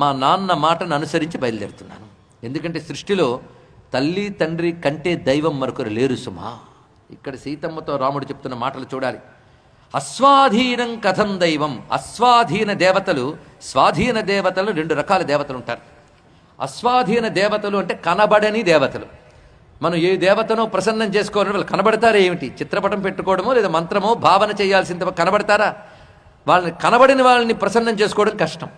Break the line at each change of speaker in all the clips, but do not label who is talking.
మా నాన్న మాటను అనుసరించి బయలుదేరుతున్నాను. ఎందుకంటే సృష్టిలో తల్లి తండ్రి కంటే దైవం మరొకరు లేరు సుమా. ఇక్కడ సీతమ్మతో రాముడు చెప్తున్న మాటలు చూడాలి. అస్వాధీనం కథం దైవం. అస్వాధీన దేవతలు, స్వాధీన దేవతలు, రెండు రకాల దేవతలు ఉంటారు. అస్వాధీన దేవతలు అంటే కనబడని దేవతలు. మనం ఏ దేవతనో ప్రసన్నం చేసుకోవాలని వాళ్ళు కనబడతారా ఏమిటి? చిత్రపటం పెట్టుకోవడమో లేదా మంత్రమో భావన చేయాల్సింది కనబడతారా? వాళ్ళని కనబడిన వాళ్ళని ప్రసన్నం చేసుకోవడం కష్టం,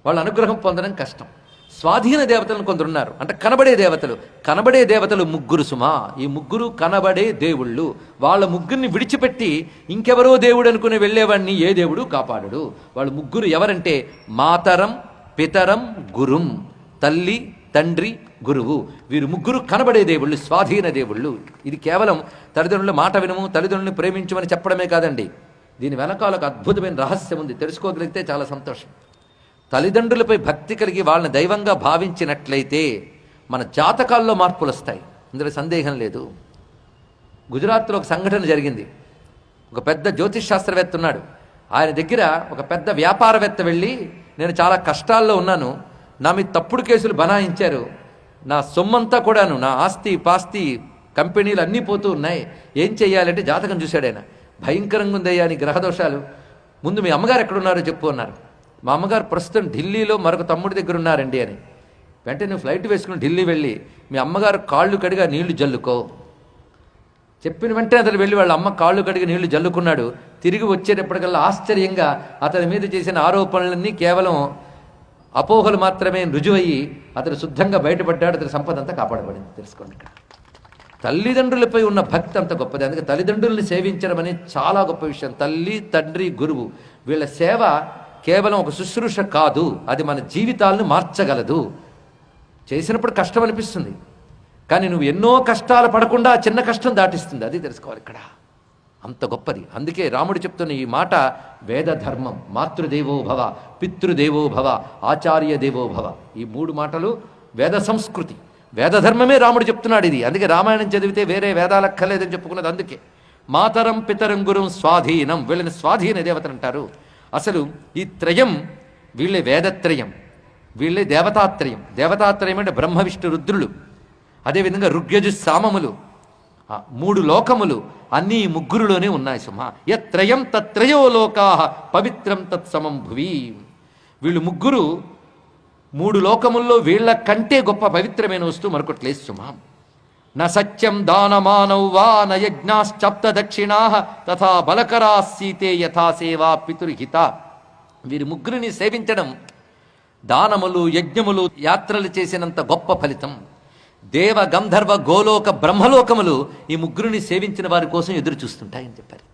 వాళ్ళ అనుగ్రహం పొందడం కష్టం. స్వాధీన దేవతలను కొందరున్నారు, అంటే కనబడే దేవతలు. కనబడే దేవతలు ముగ్గురు సుమా. ఈ ముగ్గురు కనబడే దేవుళ్ళు. వాళ్ళ ముగ్గురిని విడిచిపెట్టి ఇంకెవరో దేవుడు అనుకుని వెళ్ళేవాడిని ఏ దేవుడు కాపాడడు. వాళ్ళు ముగ్గురు ఎవరంటే మాతరం, పితరం, గురుం. తల్లి, తండ్రి, గురువు. వీరు ముగ్గురు కనబడే దేవుళ్ళు, స్వాధీన దేవుళ్ళు. ఇది కేవలం తల్లిదండ్రుల మాట వినము, తల్లిదండ్రులను ప్రేమించమని చెప్పడమే కాదండి. దీని వెనకాల ఒక అద్భుతమైన రహస్యం ఉంది. తెలుసుకోగలిగితే చాలా సంతోషం. తల్లిదండ్రులపై భక్తి కలిగి వాళ్ళని దైవంగా భావించినట్లయితే మన జాతకాల్లో మార్పులు వస్తాయి, ఇందులో సందేహం లేదు. గుజరాత్లో ఒక సంఘటన జరిగింది. ఒక పెద్ద జ్యోతిష్ శాస్త్రవేత్త ఉన్నాడు. ఆయన దగ్గర ఒక పెద్ద వ్యాపారవేత్త వెళ్ళి, నేను చాలా కష్టాల్లో ఉన్నాను, నా మీద తప్పుడు కేసులు బనాయించారు, నా సొమ్మంతా కూడాను, నా ఆస్తి పాస్తి కంపెనీలు అన్నీ పోతూ ఉన్నాయి, ఏం చెయ్యాలంటే జాతకం చూశాడు ఆయన. భయంకరంగా ఉందయ్యా నీ గ్రహదోషాలు, ముందు మీ అమ్మగారు ఎక్కడున్నారో చెప్పు అన్నారు. మా అమ్మగారు ప్రస్తుతం ఢిల్లీలో మరొక తమ్ముడి దగ్గర ఉన్నారండి అని. వెంటనే ఫ్లైట్ వేసుకుని ఢిల్లీ వెళ్ళి మీ అమ్మగారు కాళ్ళు కడిగా నీళ్లు జల్లుకో చెప్పిన వెంటనే అతను వెళ్ళి వాళ్ళ అమ్మ కాళ్ళు కడిగి నీళ్లు జల్లుకున్నాడు. తిరిగి వచ్చేటప్పటికల్లా ఆశ్చర్యంగా అతని మీద చేసిన ఆరోపణలన్నీ కేవలం అపోహలు మాత్రమే రుజువయ్యి అతను శుద్ధంగా బయటపడ్డాడు. అతని సంపద అంతా కాపాడబడింది. తెలుసుకోండి, ఇక్కడ తల్లిదండ్రులపై ఉన్న భక్తి అంత గొప్పది. అందుకే తల్లిదండ్రుల్ని సేవించడం అనేది చాలా గొప్ప విషయం. తల్లి, తండ్రి, గురువు వీళ్ళ సేవ కేవలం ఒక శుశ్రూష కాదు, అది మన జీవితాలను మార్చగలదు. చేసినప్పుడు కష్టం అనిపిస్తుంది, కానీ నువ్వు ఎన్నో కష్టాలు పడకుండా చిన్న కష్టం దాటిస్తుంది. అది తెలుసుకోవాలి ఇక్కడ, అంత గొప్పది. అందుకే రాముడు చెప్తున్న ఈ మాట వేద ధర్మం. మాతృదేవో భవ, పితృదేవో భవ, ఆచార్య దేవో భవ. ఈ మూడు మాటలు వేద సంస్కృతి, వేద ధర్మమే రాముడు చెప్తున్నాడు ఇది. అందుకే రామాయణం చదివితే వేరే వేదాలక్కర్లేదని చెప్పుకున్నది. అందుకే మాతరం, పితరం, గురుం స్వాధీనం. వీళ్ళని స్వాధీన దేవతలు అంటారు. అసలు ఈ త్రయం వీళ్ళే వేదత్రయం, వీళ్ళే దేవతాత్రయం. దేవతాత్రయం అంటే బ్రహ్మ, విష్ణు, రుద్రులు. అదేవిధంగా ఋగ్యజు సామములు, మూడు లోకములు అన్నీ ముగ్గురులోనే ఉన్నాయి సుమా. యత్రయం తత్రయో లోకా పవిత్రం తత్సమం భువి. వీళ్ళు ముగ్గురు మూడు లోకముల్లో వీళ్ళ కంటే గొప్ప పవిత్రమైన వస్తువు మరొకటి లేదు సుమా. న సత్యం దానమానౌ వా న యజ్ఞాశ్చాప్త దక్షిణా తథా బలకరా సీతే యథా సేవా పితుర్హిత. వీరి ముగ్గురిని సేవించడం దానములు, యజ్ఞములు, యాత్రలు చేసినంత గొప్ప ఫలితం. దేవ, గంధర్వ, గోలోక, బ్రహ్మలోకములు ఈ ముగ్గురిని సేవించిన వారి కోసం ఎదురు చూస్తుంటాయని చెప్పారు.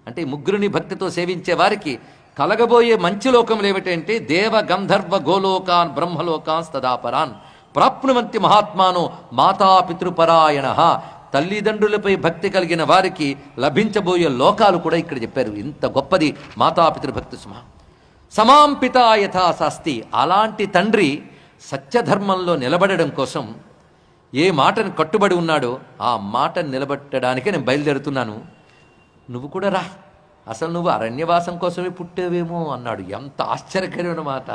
అంటే ఈ ముగ్గురిని భక్తితో సేవించే వారికి కలగబోయే మంచి లోకములు ఏమిటంటే దేవ, గంధర్వ, గోలోకాన్, బ్రహ్మలోకాన్ తదాపరాన్ ప్రాప్నువంతి మహాత్మానో మాతాపితృపరాయణ. తల్లిదండ్రులపై భక్తి కలిగిన వారికి లభించబోయే లోకాలు కూడా ఇక్కడ చెప్పారు. ఇంత గొప్పది మాతాపితృభక్తి సుమా. సమాం పితా యథా శాస్తి. అలాంటి తండ్రి సత్యధర్మంలో నిలబడడం కోసం ఏ మాటను కట్టుబడి ఉన్నాడో ఆ మాటను నిలబెట్టడానికే నేను బయలుదేరుతున్నాను, నువ్వు కూడా రా, అసలు నువ్వు అరణ్యవాసం కోసమే పుట్టేవేమో అన్నాడు. ఎంత ఆశ్చర్యకరమైన మాట.